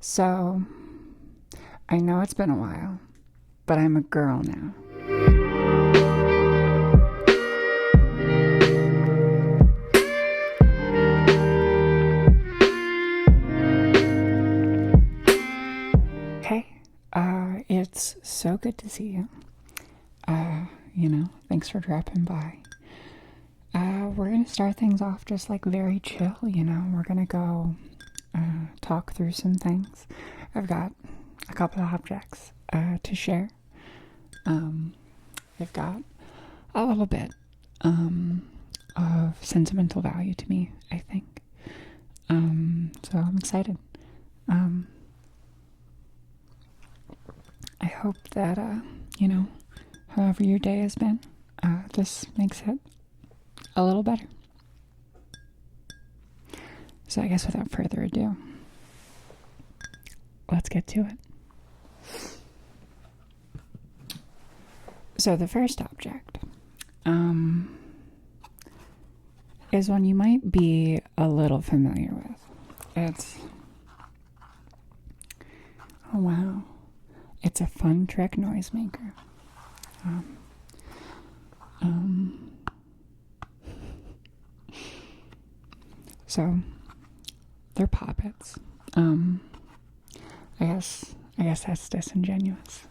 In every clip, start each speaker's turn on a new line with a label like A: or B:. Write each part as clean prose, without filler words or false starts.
A: So, I know it's been a while, but I'm a girl now. Hey, it's so good to see you. Thanks for dropping by. We're gonna start things off just like very chill, We're gonna go talk through some things. I've got a couple of objects to share. They've got a little bit of sentimental value to me, I think. So I'm excited. I hope that, however your day has been, this makes it a little better. So I guess without further ado, let's get to it. So the first object is one you might be a little familiar with. Oh wow, it's a fun trick noisemaker. So they're poppets. I guess that's disingenuous.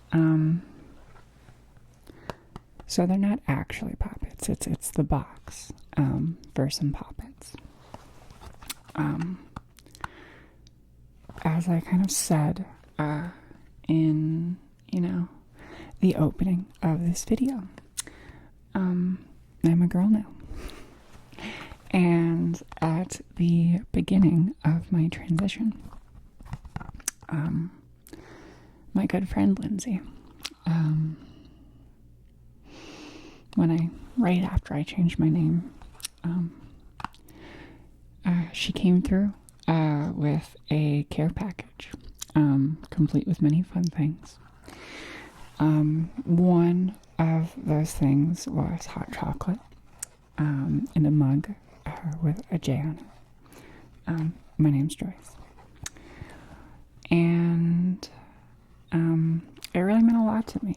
A: So they're not actually poppets. It's the box for some poppets. As I kind of said in the opening of this video, I'm a girl now. And at the beginning of my transition, my good friend Lindsay, right after I changed my name, she came through with a care package, complete with many fun things. One of those things was hot chocolate in a mug with a J on it. My name's Joyce. And it really meant a lot to me,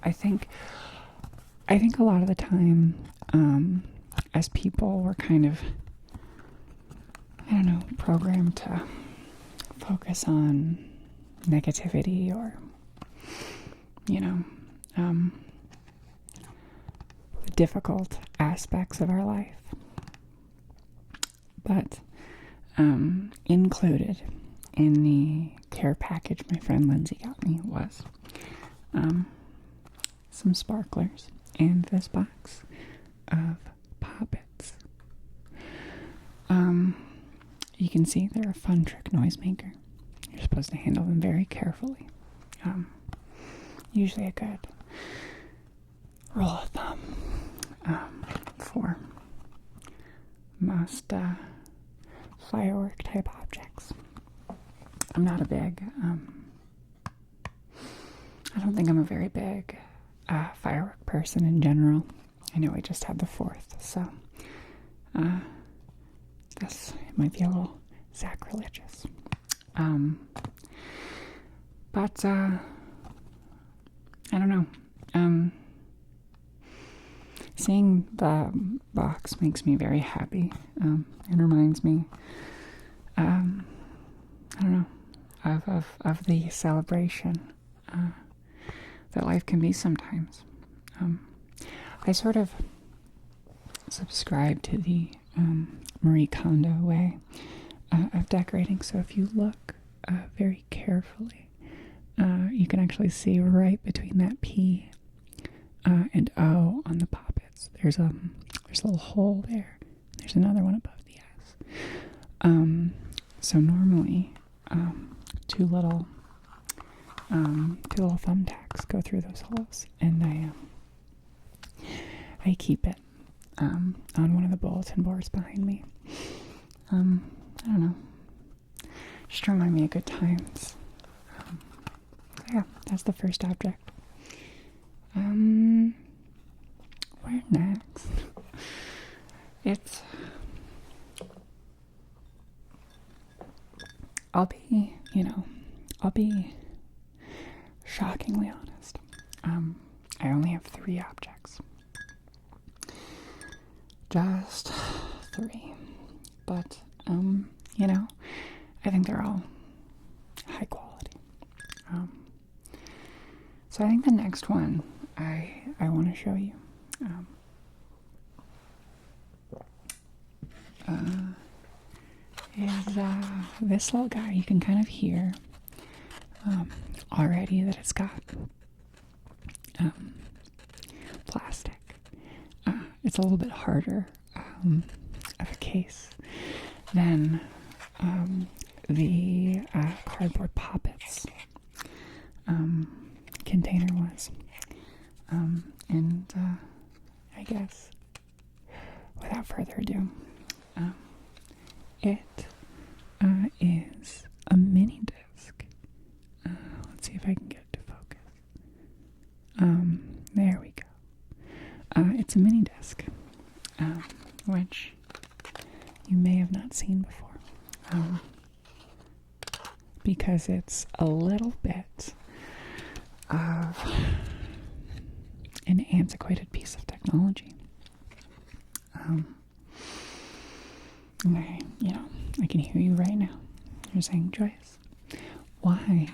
A: I think a lot of the time, as people, we're kind of, programmed to focus on negativity or, the difficult aspects of our life. But included in the care package my friend Lindsay got me was some sparklers and this box of poppets. You can see they're a fun trick noisemaker. You're supposed to handle them very carefully. Usually a good rule of thumb for most firework type objects. I'm not a big, I don't think I'm a very big firework person in general. I know we just had the 4th, so this might be a little sacrilegious. But I don't know. Seeing the box makes me very happy. It reminds me, I don't know, of the celebration that life can be sometimes. I sort of subscribe to the Marie Kondo way of decorating. So if you look very carefully, you can actually see right between that P and O on the poppets. There's a little hole there. There's another one above the S. So normally, two little thumbtacks go through those holes, and I keep it on one of the bulletin boards behind me. I don't know, just to remind me of good times. Yeah, that's the first object. Where next? I'll be shockingly honest. I only have 3 objects. Just 3. But, I think they're all high quality. So I think the next one I want to show you is this little guy. You can kind of hear already that it's got plastic. It's a little bit harder of a case than the cardboard poppets container was. And I guess without further ado, it is a mini disc. Let's see if I can get it to focus. There we go. It's a mini disc, which you may have not seen before, because it's a little bit of an antiquated piece of technology. I can hear you right now. You're saying, Joyce, why?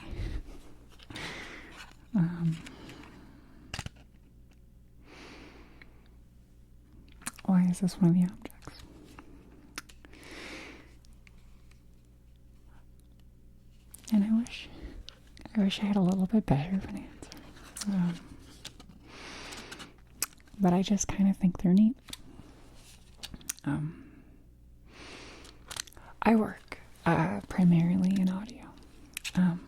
A: Why is this one of the objects? And I wish I had a little bit better of an answer. But I just kind of think they're neat. I work primarily in audio. And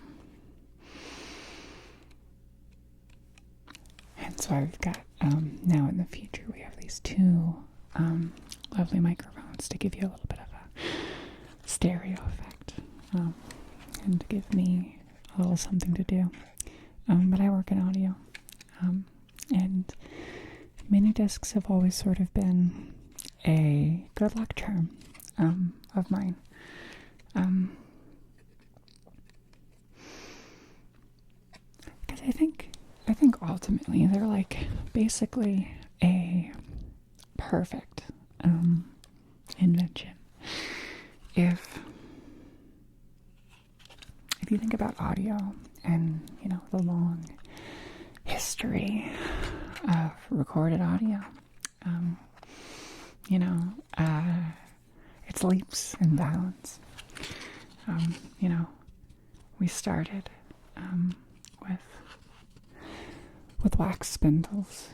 A: so I've got, now in the future, we have these 2 lovely microphones to give you a little bit of a stereo effect, and to give me a little something to do. But I work in audio, and mini discs have always sort of been a good luck charm of mine. Because I think ultimately they're like basically a perfect invention. If you think about audio and the long history of recorded audio, it's leaps and bounds. We started with wax spindles,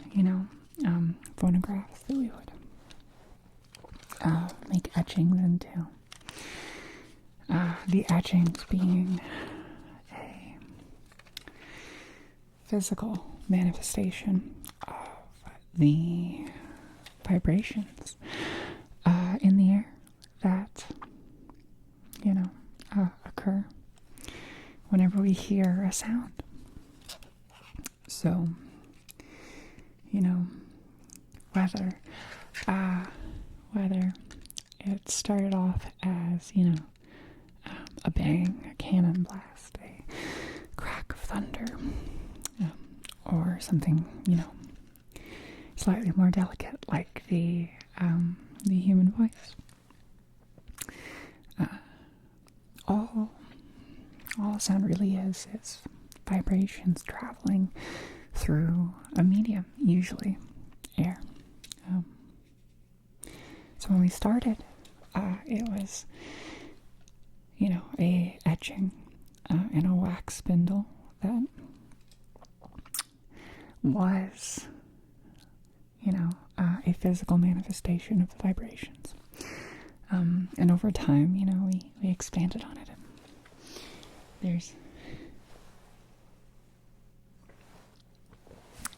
A: phonographs that we would make etchings into. The etchings being a physical manifestation of the vibrations in the air that occur whenever we hear a sound. So whether it started off as a bang, a cannon blast, a crack of thunder, or something slightly more delicate like the human voice. All sound really is vibrations traveling through a medium, usually air. So when we started, it was a etching and a wax spindle that was a physical manifestation of the vibrations. And over time, we expanded on it.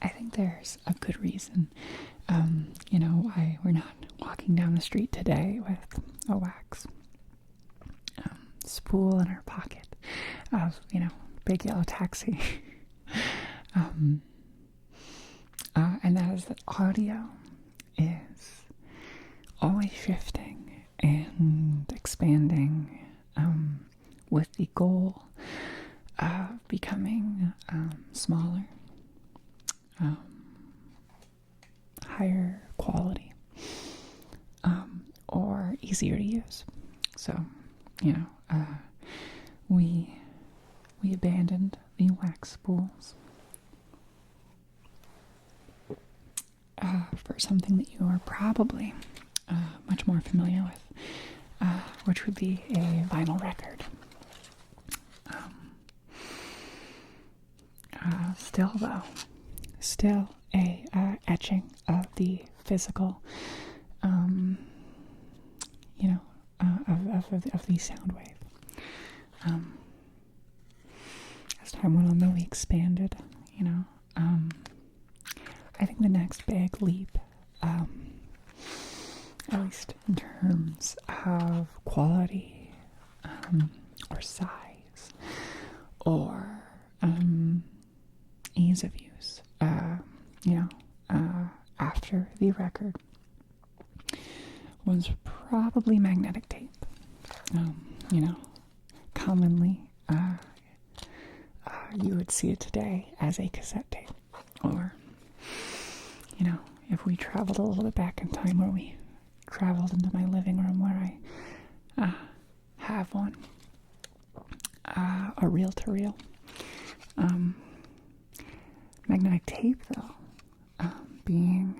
A: I think there's a good reason, why we're not walking down the street today with a wax spool in our pocket of, big yellow taxi. And that is that audio is always shifting and expanding with the goal of becoming smaller, higher quality, or easier to use. So, we abandoned the wax spools for something that you are probably much more familiar with, which would be a vinyl record. Still a etching of the physical, of the sound wave. As time went on, though, we expanded. I think the next big leap, at least in terms of quality, or size, or ease of use, after the record, was probably magnetic tape. Commonly, you would see it today as a cassette tape, or, if we traveled a little bit back in time, where we traveled into my living room, where I have one, a reel-to-reel. Magnetic tape, though, being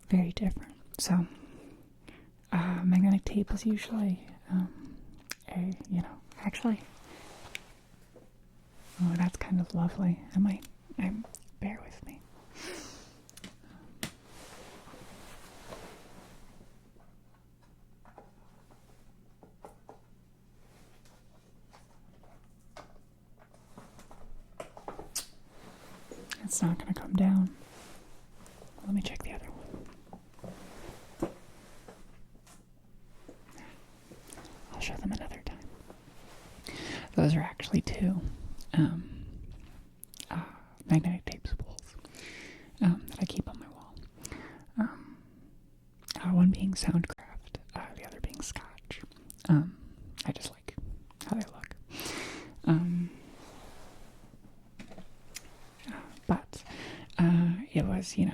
A: very different. So, magnetic tape is usually actually, oh, that's kind of lovely. Bear with me. It's not going to come down. Let me check the other one. I'll show them another time. Those are actually two magnetic tape spools that I keep on my wall. One being Soundcraft, the other being Scotch. I just like how they look. But it was, it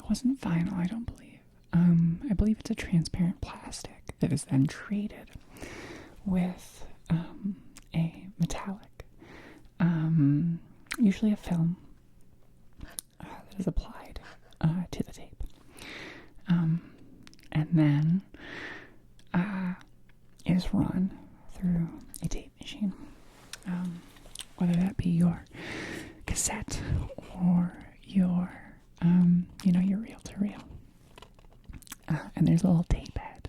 A: wasn't vinyl, I don't believe. I believe it's a transparent plastic that is then treated with a metallic, usually a film, that is applied to the tape. And then is run through a tape machine. Whether that be your cassette or your reel-to-reel. And there's a little tape head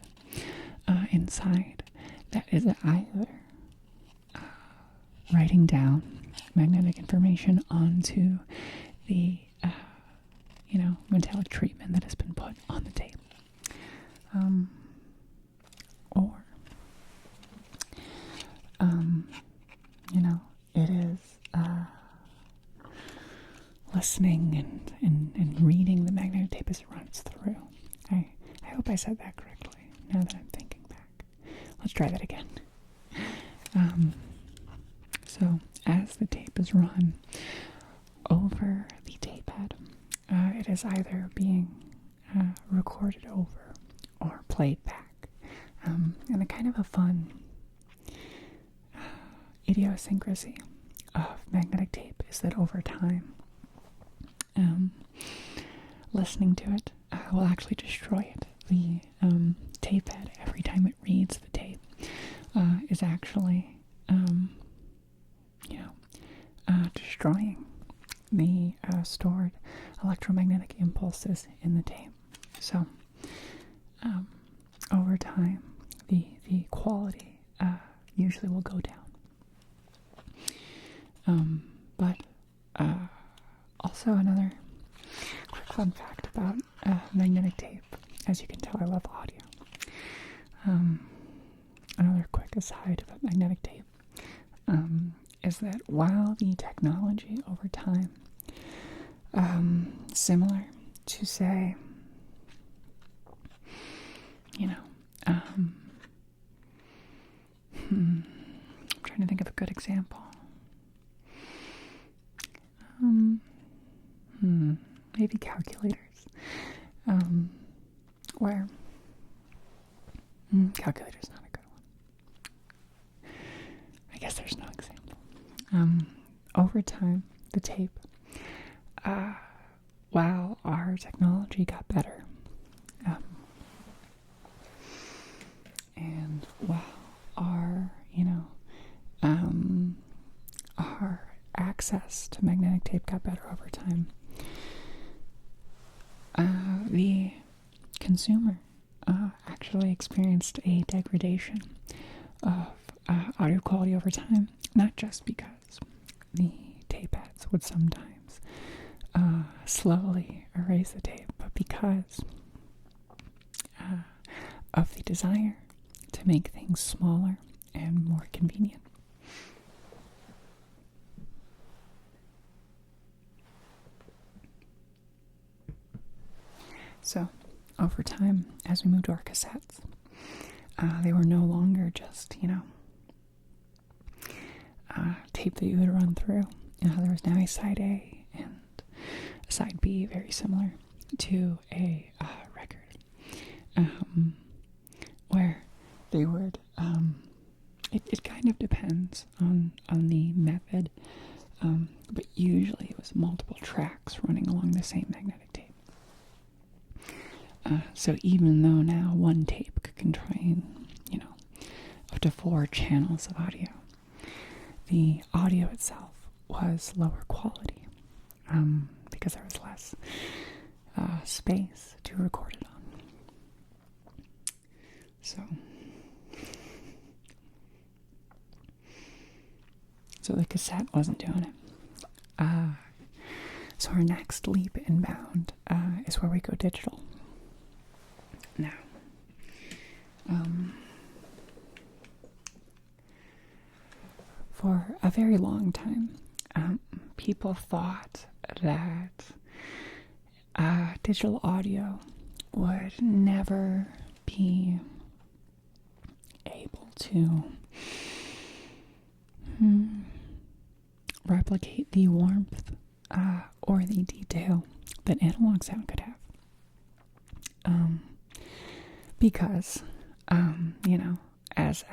A: inside that is either writing down magnetic information onto the, metallic treatment that has been put on the tape. Or, it is listening and reading the magnetic tape as it runs through. I hope I said that correctly, now that I'm thinking back. Let's try that again. So, as the tape is run over the tape head, it is either being recorded over or played back. And a kind of a fun idiosyncrasy of magnetic tape is that over time, listening to it will actually destroy it. The tape head, every time it reads the tape, is actually, destroying the stored electromagnetic impulses in the tape. So, over time, the quality usually will go down. But also another quick fun fact about magnetic tape. As you can tell, I love audio. Another quick aside about magnetic tape is that while the technology over time, similar to, say, example. Maybe calculators. Where calculator's not a good one. I guess there's no example. Over time, the tape, while our technology got better, and while our, our access to magnetic tape got better over time, the consumer actually experienced a degradation of audio quality over time, not just because the tape heads would sometimes slowly erase the tape, but because of the desire to make things smaller and more convenient. So, over time, as we moved to our cassettes, they were no longer just, tape that you would run through. There was now a side A and a side B, very similar to a record, where they would, it kind of depends on the method, but usually it was multiple tracks running along the same magnetic tape. So even though now one tape could contain, up to 4 channels of audio, the audio itself was lower quality, because there was less space to record it on. So the cassette wasn't doing it. So our next leap and bound is where we go digital. Now, for a very long time, people thought that digital audio would never be able to replicate the warmth or the detail that analog sound could have. Because, as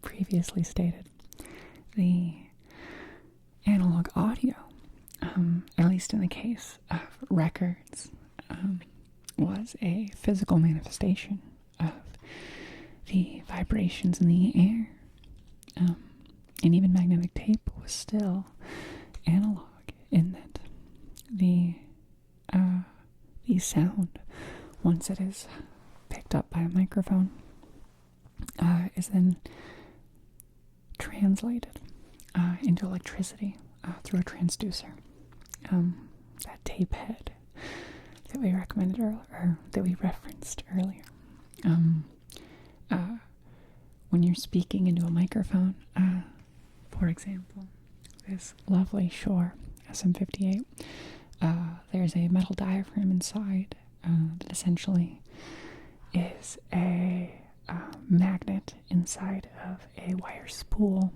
A: previously stated, the analog audio, at least in the case of records, was a physical manifestation of the vibrations in the air. And even magnetic tape was still analog in that the sound, once it is picked up by a microphone, is then translated into electricity through a transducer. That tape head that we recommended earlier, or that we referenced earlier. When you're speaking into a microphone, for example, this lovely Shure SM58, there's a metal diaphragm inside that essentially is a magnet inside of a wire spool.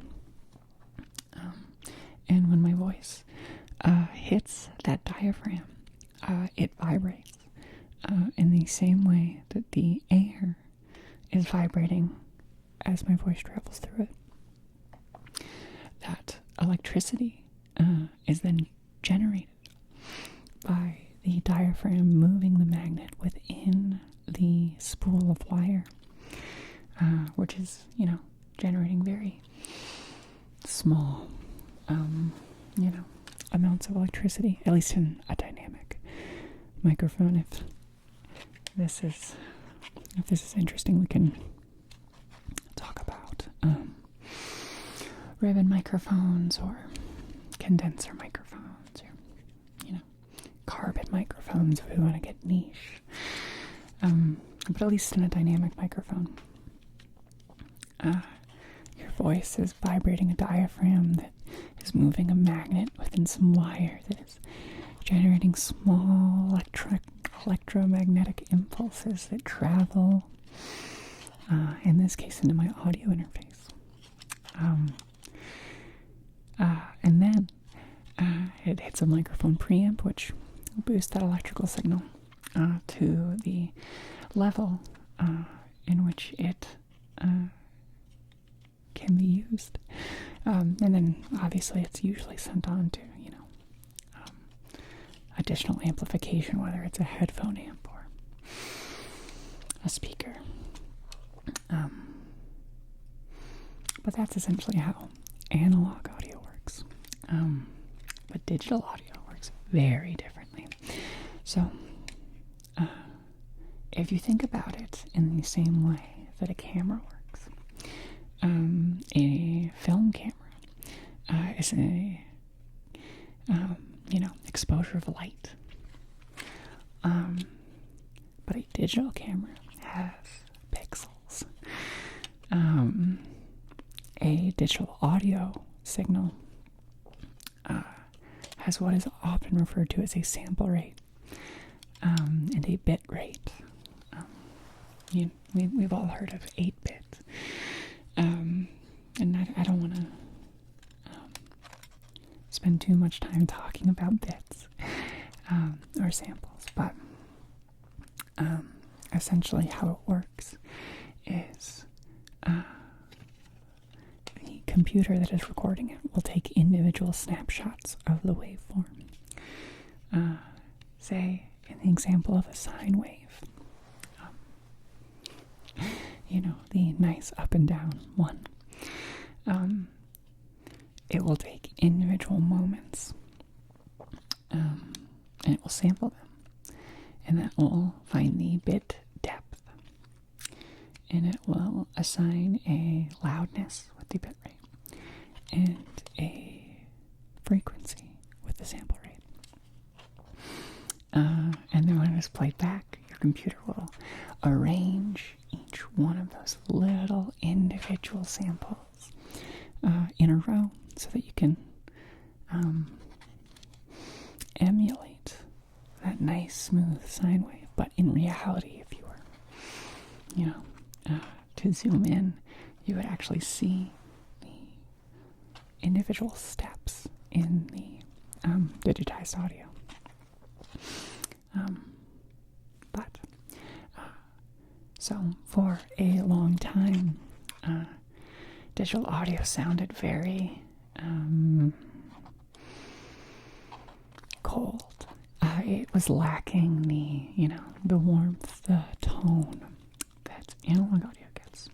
A: And when my voice hits that diaphragm, it vibrates in the same way that the air is vibrating as my voice travels through it. That electricity is then generated by the diaphragm moving the magnet within the spool of wire, which is, generating very small, amounts of electricity, at least in a dynamic microphone. If this is interesting, we can talk about ribbon microphones or condenser microphones, or carbon microphones if we want to get niche. But at least in a dynamic microphone, your voice is vibrating a diaphragm that is moving a magnet within some wire that is generating small electromagnetic impulses that travel, in this case, into my audio interface. And then it hits a microphone preamp, which will boost that electrical signal to the level in which it can be used. And then obviously it's usually sent on to, additional amplification, whether it's a headphone amp or a speaker. But that's essentially how analog audio works. But digital audio works very differently. So, if you think about it in the same way that a camera works, a film camera is a exposure of light. But a digital camera has pixels. A digital audio signal has what is often referred to as a sample rate and a bit rate. We've all heard of 8-bit. And I don't want to spend too much time talking about bits or samples, but essentially how it works is the computer that is recording it will take individual snapshots of the waveform. Say, in the example of a sine wave, the nice up and down one. It will take individual moments and it will sample them, and that will find the bit depth, and it will assign a loudness with the bit rate and a frequency with the sample rate. And then when it's played back, your computer will arrange each one of those little individual samples in a row so that you can emulate that nice smooth sine wave. But in reality, if you were, to zoom in, you would actually see the individual steps in the digitized audio. So for a long time, digital audio sounded very cold. It was lacking the warmth, the tone that analog audio gets.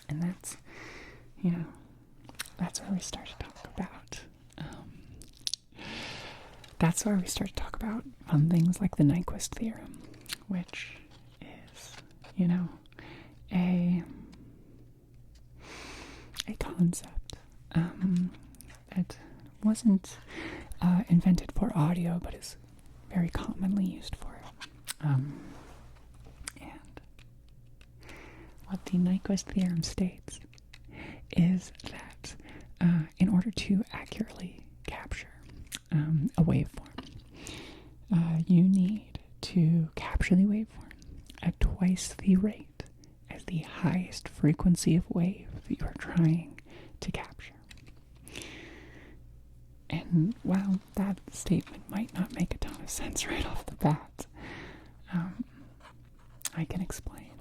A: And that's where we start to talk about fun things like the Nyquist theorem, which is, a concept that wasn't invented for audio, but is very commonly used for it. And what the Nyquist theorem states is that in order to accurately capture a waveform, you need to capture the waveform at twice the rate as the highest frequency of wave that you are trying to capture. And while that statement might not make a ton of sense right off the bat, I can explain.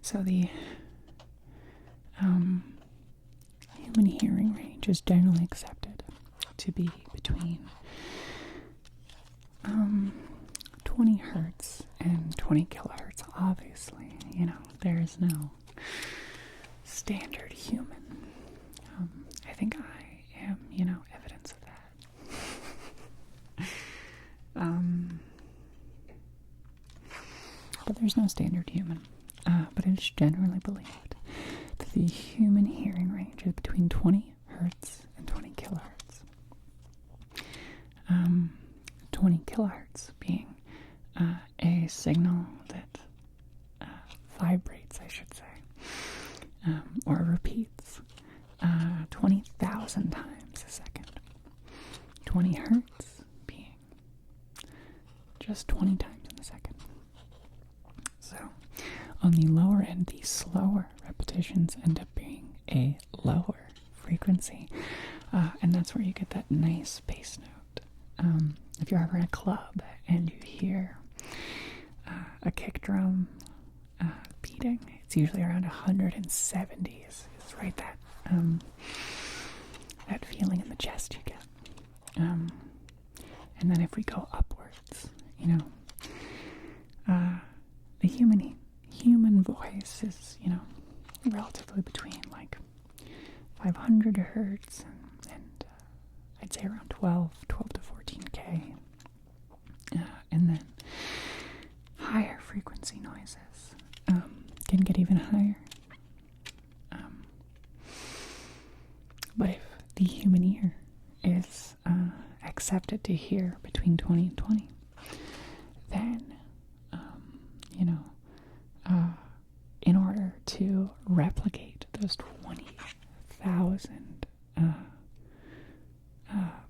A: So the human hearing range is generally accepted to be between 20 hertz and 20 kilohertz. Obviously, there is no standard human. I think I am, evidence of that. But there's no standard human. But it is generally believed that the human hearing range is between 20 hertz and 20 kilohertz. 20 kilohertz being a signal that vibrates, I should say, or repeats 20,000 times a second. 20 hertz being just 20 times in a second. So, on the lower end, the slower repetitions end up being a lower frequency, and that's where you get that nice bass note. If you're ever in a club and you hear a kick drum beating, it's usually around 170s. It's right that feeling in the chest you get. And then if we go upwards, the human voice is, relatively between like 500 hertz and I'd say around 12 to 14K. And then higher frequency noises can get even higher. But if the human ear is accepted to hear between 20 and 20, then, in order to replicate those 20,000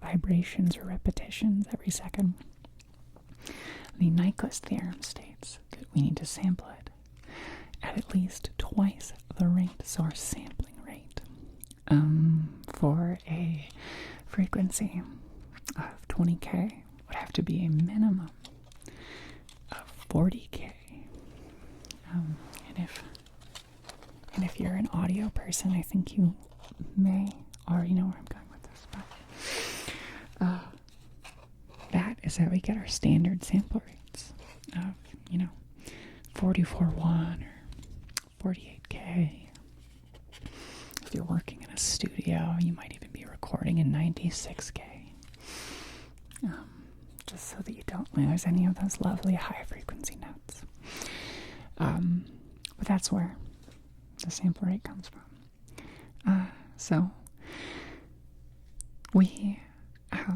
A: vibrations or repetitions every second, the Nyquist theorem states that we need to sample it at least twice the rate, so our sampling rate for a frequency of 20K would have to be a minimum of 40K. And if you're an audio person, I think you may already know where I'm going with this, but that is how we get our standard sample rates of, 44.1 or 48K. If you're working in a studio, you might even be recording in 96K. Just so that you don't lose any of those lovely high frequency notes. But that's where the sample rate comes from. So we,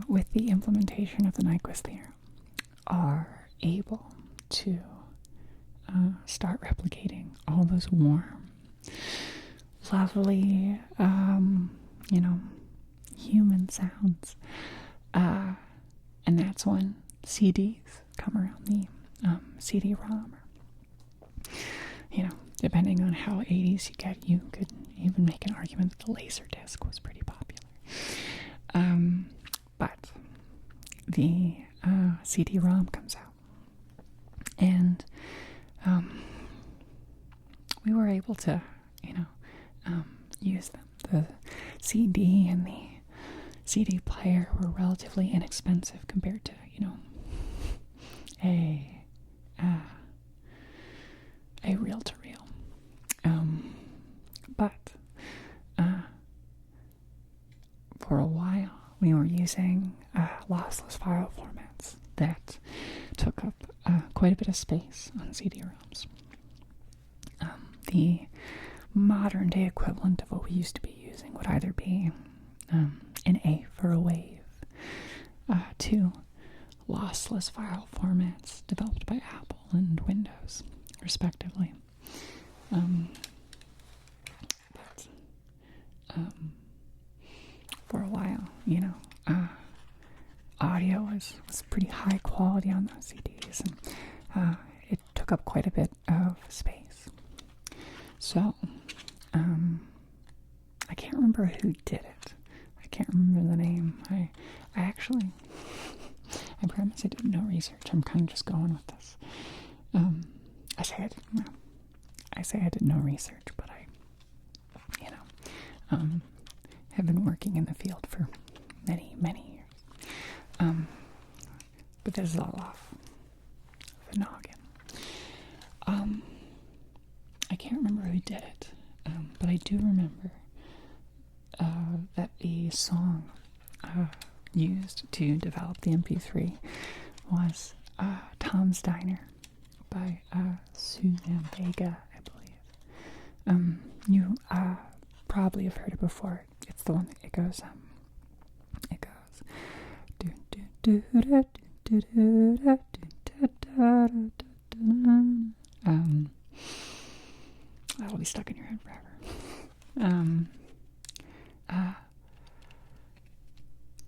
A: with the implementation of the Nyquist theorem, are able to start replicating all those warm, lovely, human sounds. And that's when CDs come around, the CD-ROM. Depending on how 80s you get, you could even make an argument that the Laserdisc was pretty popular. But the CD-ROM comes out. And we were able to, use them. The CD and the CD player were relatively inexpensive compared to, a reel-to-reel. But for a while, we were using lossless file formats that took up quite a bit of space on CD-ROMs. The modern-day equivalent of what we used to be using would either be an A for a wave, two lossless file formats developed by Apple and Windows, respectively. But for a while, audio was pretty high quality on those CDs, and it took up quite a bit of space. So, I can't remember who did it. I can't remember the name. I promise I did no research. I'm kind of just going with this. I say I did no research, but I have been working in the field for many, many years. But this is all off the noggin. I can't remember who did it, but I do remember that the song used to develop the MP3 was Tom's Diner by Suzanne Vega, I believe. You probably have heard it before. It's the one that it goes do do do da do do da do da da. That'll be stuck in your head forever.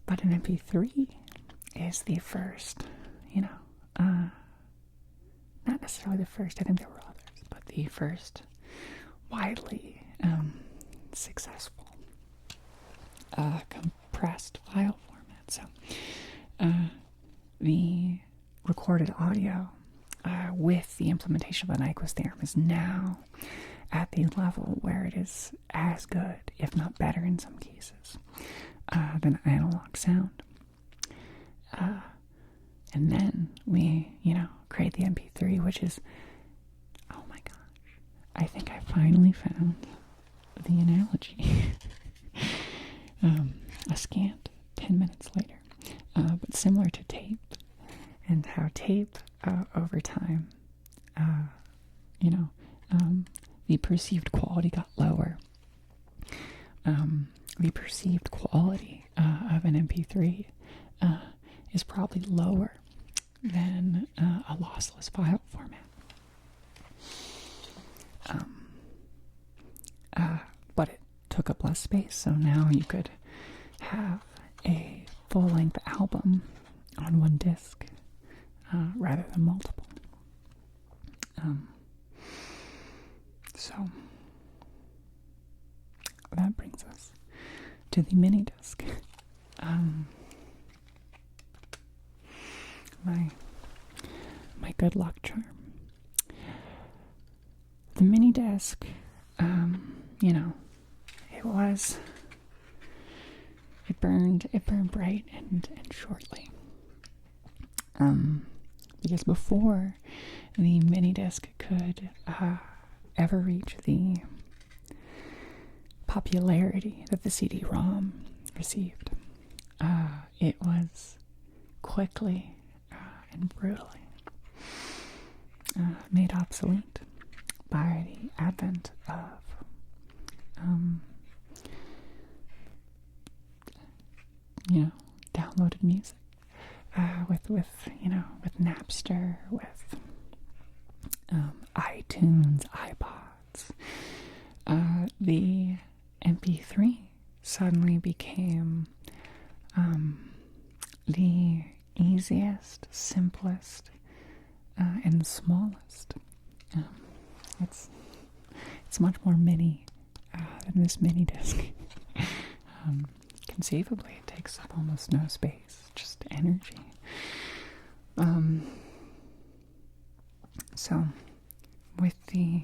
A: But an MP3 is the first, not necessarily the first, I think there were others, but the first widely successful compressed file format. So the recorded audio with the implementation of the Nyquist theorem is now at the level where it is as good, if not better in some cases, than analog sound. And then we, create the MP3, which is, oh my gosh, I think I finally found the analogy. A scant 10 minutes later, but similar to tape, and how tape, over time, the perceived quality got lower. The perceived quality of an MP3 is probably lower than a lossless file format. But it took up less space, so now you could have a full-length album on one disc rather than multiple. So that brings us to the mini disc. My good luck charm. The mini disc, it burned bright and shortly. Because before the mini disc could ever reach the popularity that the CD-ROM received, it was quickly and brutally made obsolete by the advent of downloaded music, with Napster, with iTunes, iPods. The MP3 suddenly became the easiest, simplest, and smallest. It's much more mini than this mini disc. Conceivably, it takes up almost no space, just energy. So, with the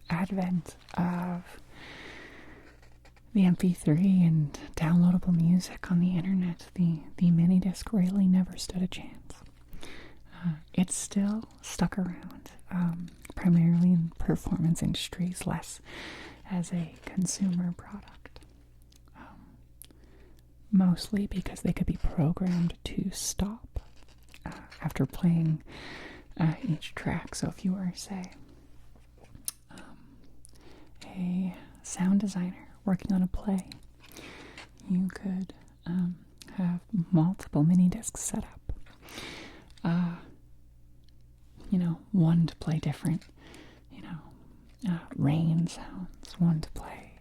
A: advent of the MP3 and downloadable music on the internet, the mini disc really never stood a chance. It's still stuck around, primarily in performance industries, less as a consumer product. Mostly because they could be programmed to stop after playing each track. So if you were, say, a sound designer working on a play, you could have multiple mini discs set up. One to play different, rain sounds, one to play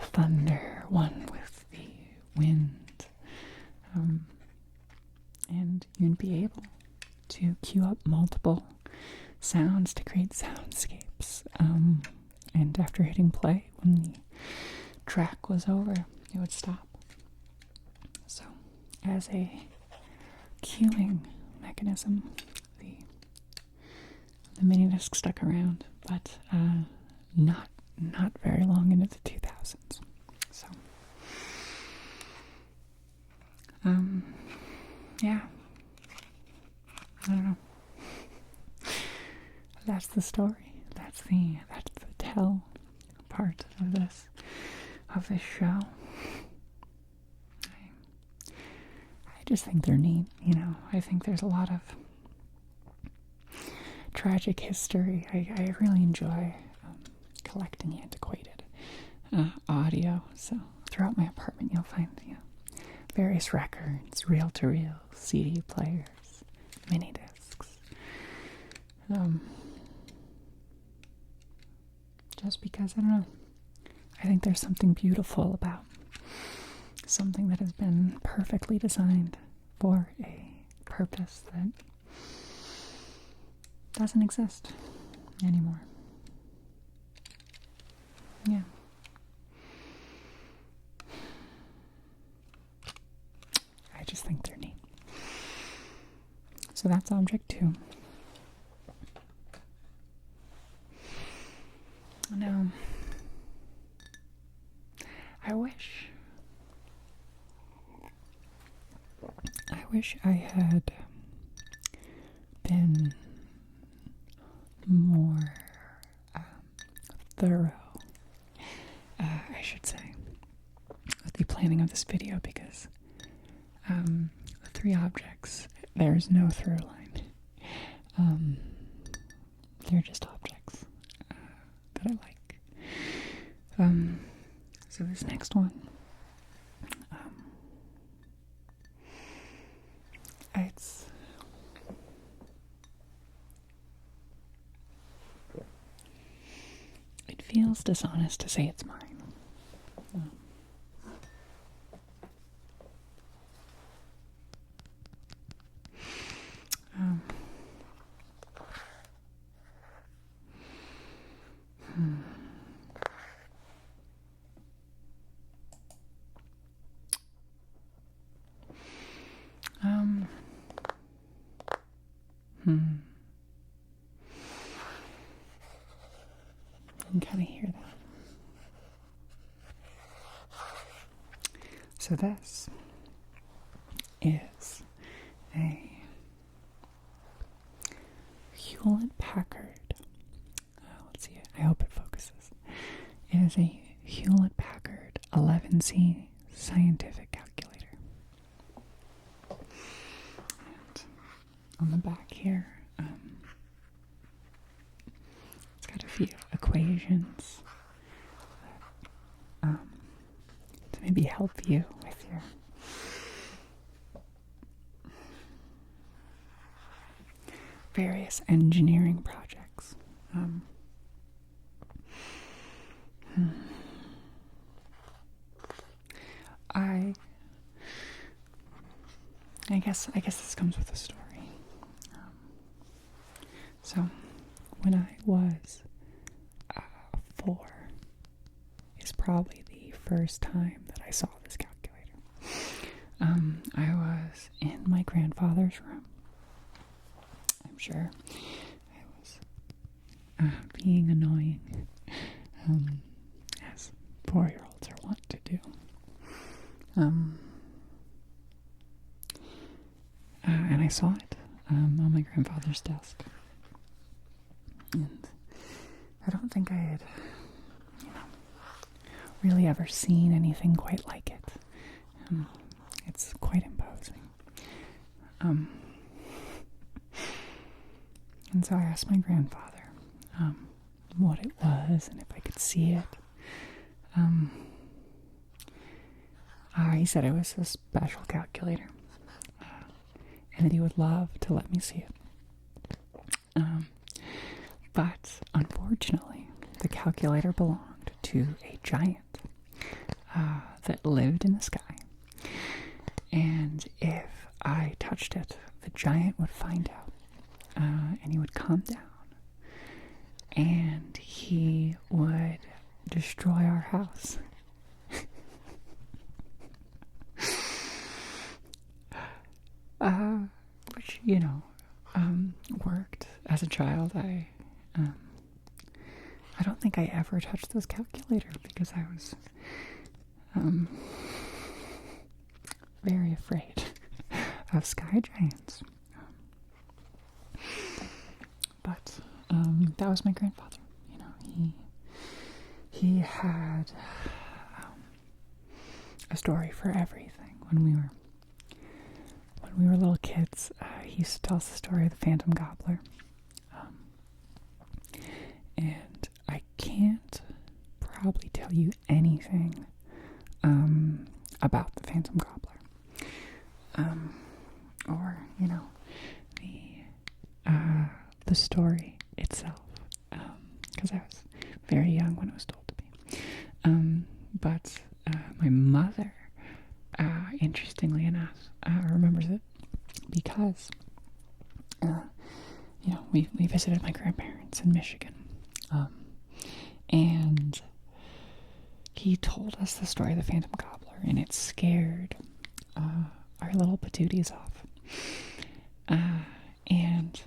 A: thunder, one with the wind, and you'd be able to cue up multiple sounds to create soundscapes, and after hitting play, when the track was over, it would stop. So, as a cueing mechanism, the mini disc stuck around, but not very long into the 2000s. So, yeah, I don't know. That's the story. That's the tell part of this show. I just think they're neat. I think there's a lot of tragic history. I really enjoy collecting antiquated audio. So throughout my apartment, you'll find various records, reel-to-reel, CD players, mini discs. Just because, I don't know, I think there's something beautiful about something that has been perfectly designed for a purpose that doesn't exist anymore. Yeah. So that's object 2. Now, I wish I had been more thorough, I should say, with the planning of this video, because the 3 objects, there's no through line. They're just objects that I like. So this next one, it feels dishonest to say it's mine. You can kind of hear that. So this is a Hewlett-Packard. Let's see. I hope it focuses. It is a Hewlett-Packard 11C scientific calculator. And on the back here, it's got a few equations to maybe help you with your various engineering projects. I guess this comes with a story. So, when I was 4, is probably the first time that I saw this calculator. I was in my grandfather's room. I'm sure I was being annoying, as 4-year-olds are wont to do. And I saw it on my grandfather's desk. And I don't think I had, really ever seen anything quite like it. It's quite imposing. And so I asked my grandfather what it was and if I could see it. He said it was a special calculator, and that he would love to let me see it. But unfortunately, the calculator belonged to a giant that lived in the sky. And if I touched it, the giant would find out, and he would come down, and he would destroy our house. Which, worked as a child. I don't think I ever touched this calculator because I was very afraid of sky giants. But that was my grandfather. He had a story for everything. When we were little kids, he used to tell us the story of the Phantom Gobbler. And I can't probably tell you anything about the Phantom Gobbler. Or, the story itself. Because I was very young when it was told to me. But my mother, interestingly enough, remembers it because, we visited my grandparents in Michigan. And he told us the story of the Phantom Gobbler, and it scared our little patooties off. And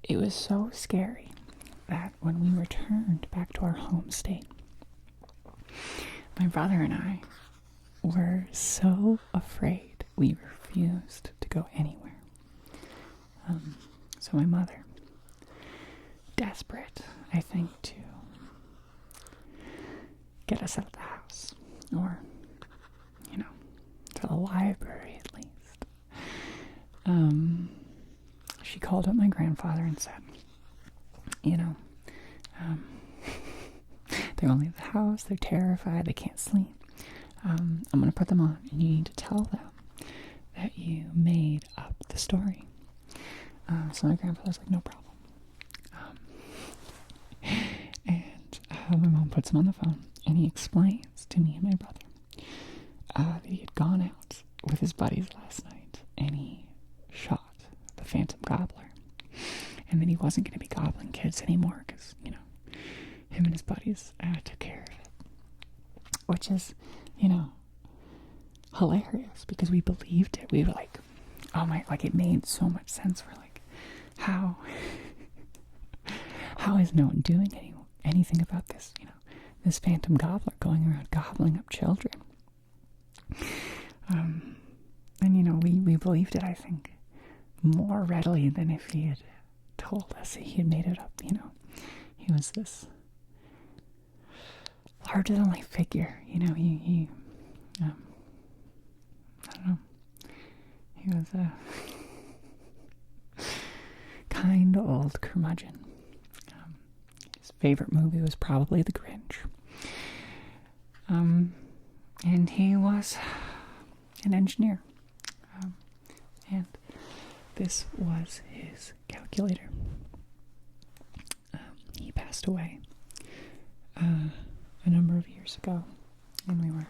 A: it was so scary that when we returned back to our home state, my brother and I were so afraid we refused to go anywhere. So my mother, desperate, I think, to get us out of the house, or, to the library at least, she called up my grandfather and said, they're only at the house, they're terrified, they can't sleep. I'm going to put them on, and you need to tell them that you made up the story. So my grandfather's like, no problem. And my mom puts him on the phone, and he explains to me and my brother that he had gone out with his buddies last night, and he shot the Phantom Gobbler, and that he wasn't going to be gobbling kids anymore because, him and his buddies took care of it. Which is, hilarious, because we believed it. We were like, oh my, like, it made so much sense. We're like, how is no one doing anything about this, this Phantom Gobbler going around gobbling up children? And, we believed it, I think, more readily than if he had told us he had made it up, He was this larger-than-life figure, he I don't know, he was a kind old curmudgeon. His favorite movie was probably The Grinch. And he was an engineer. And this was his calculator. He passed away a number of years ago, and we were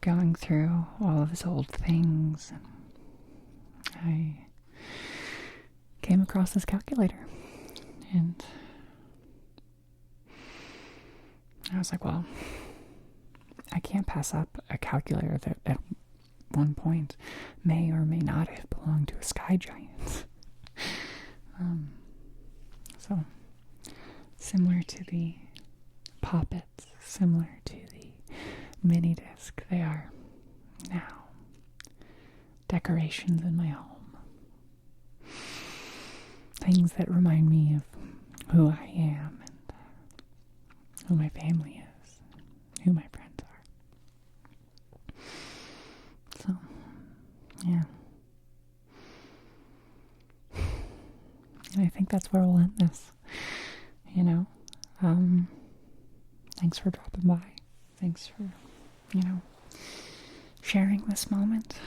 A: going through all of his old things, and I came across this calculator, and I was like, well, I can't pass up a calculator that at one point may or may not have belonged to a sky giant. So, similar to the poppets, similar to the mini disc, they are now decorations in my home. Things that remind me of who I am and who my family is, who my friends are. So, yeah. And I think that's where we'll end this. Thanks for dropping by. Thanks for, sharing this moment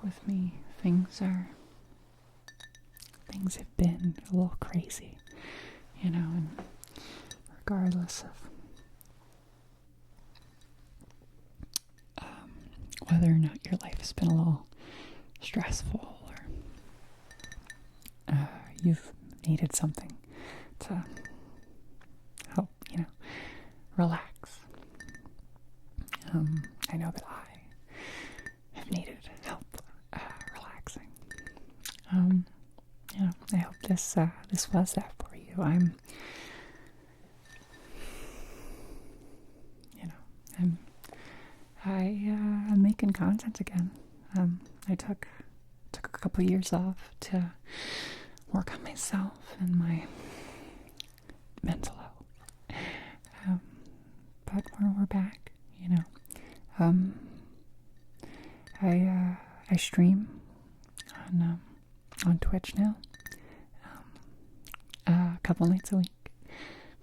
A: with me. Things have been a little crazy, and regardless of whether or not your life has been a little stressful, or you've needed something to help, relax. I know that I have needed help relaxing. I hope this was that for you. I'm making content again. I took a couple years off to work on myself and my mental health. But we're back, I stream on Twitch now, a couple nights a week,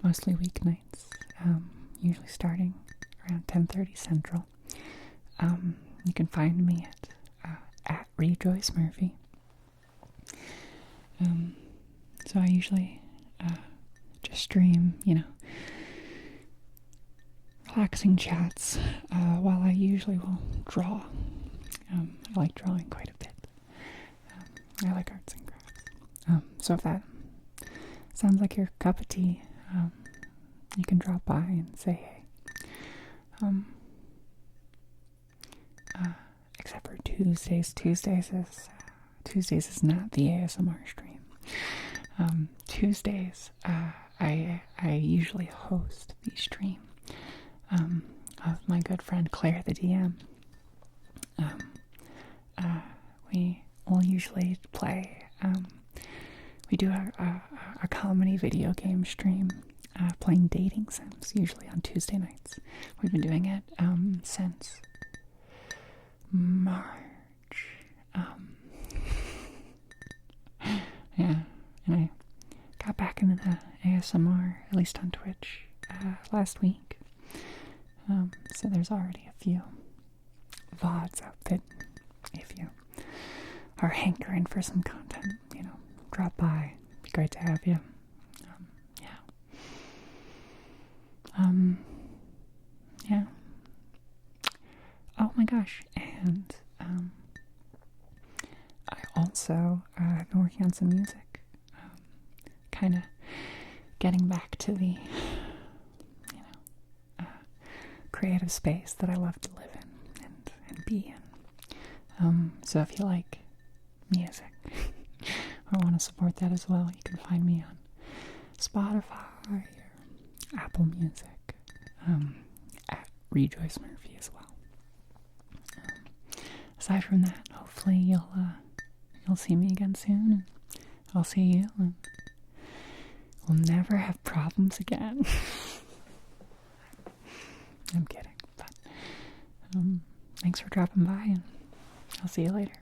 A: mostly weeknights, usually starting around 10:30 Central. You can find me at Rejoice Murphy. So I usually just stream, relaxing chats, while I usually will draw. I like drawing quite a bit. I like arts and crafts. So if that sounds like your cup of tea, you can drop by and say hey. Except for Tuesdays. Tuesdays is Tuesdays is not the ASMR stream. Tuesdays, I usually host the stream of my good friend Claire the DM. We will usually play. We do a comedy video game stream, playing dating sims, usually on Tuesday nights. We've been doing it since March. Yeah, and I got back into the ASMR, at least on Twitch, last week. So there's already a few VODs out that if you are hankering for some content, drop by. It'd be great to have you. Yeah. Oh my gosh, and I also have been working on some music. Kind of getting back to the, creative space that I love to live in and be in. So if you like music or want to support that as well, you can find me on Spotify or Apple Music, at Rejoice Murphy as well. Aside from that, hopefully you'll see me again soon, and I'll see you, and we'll never have problems again. I'm kidding, but thanks for dropping by, and I'll see you later.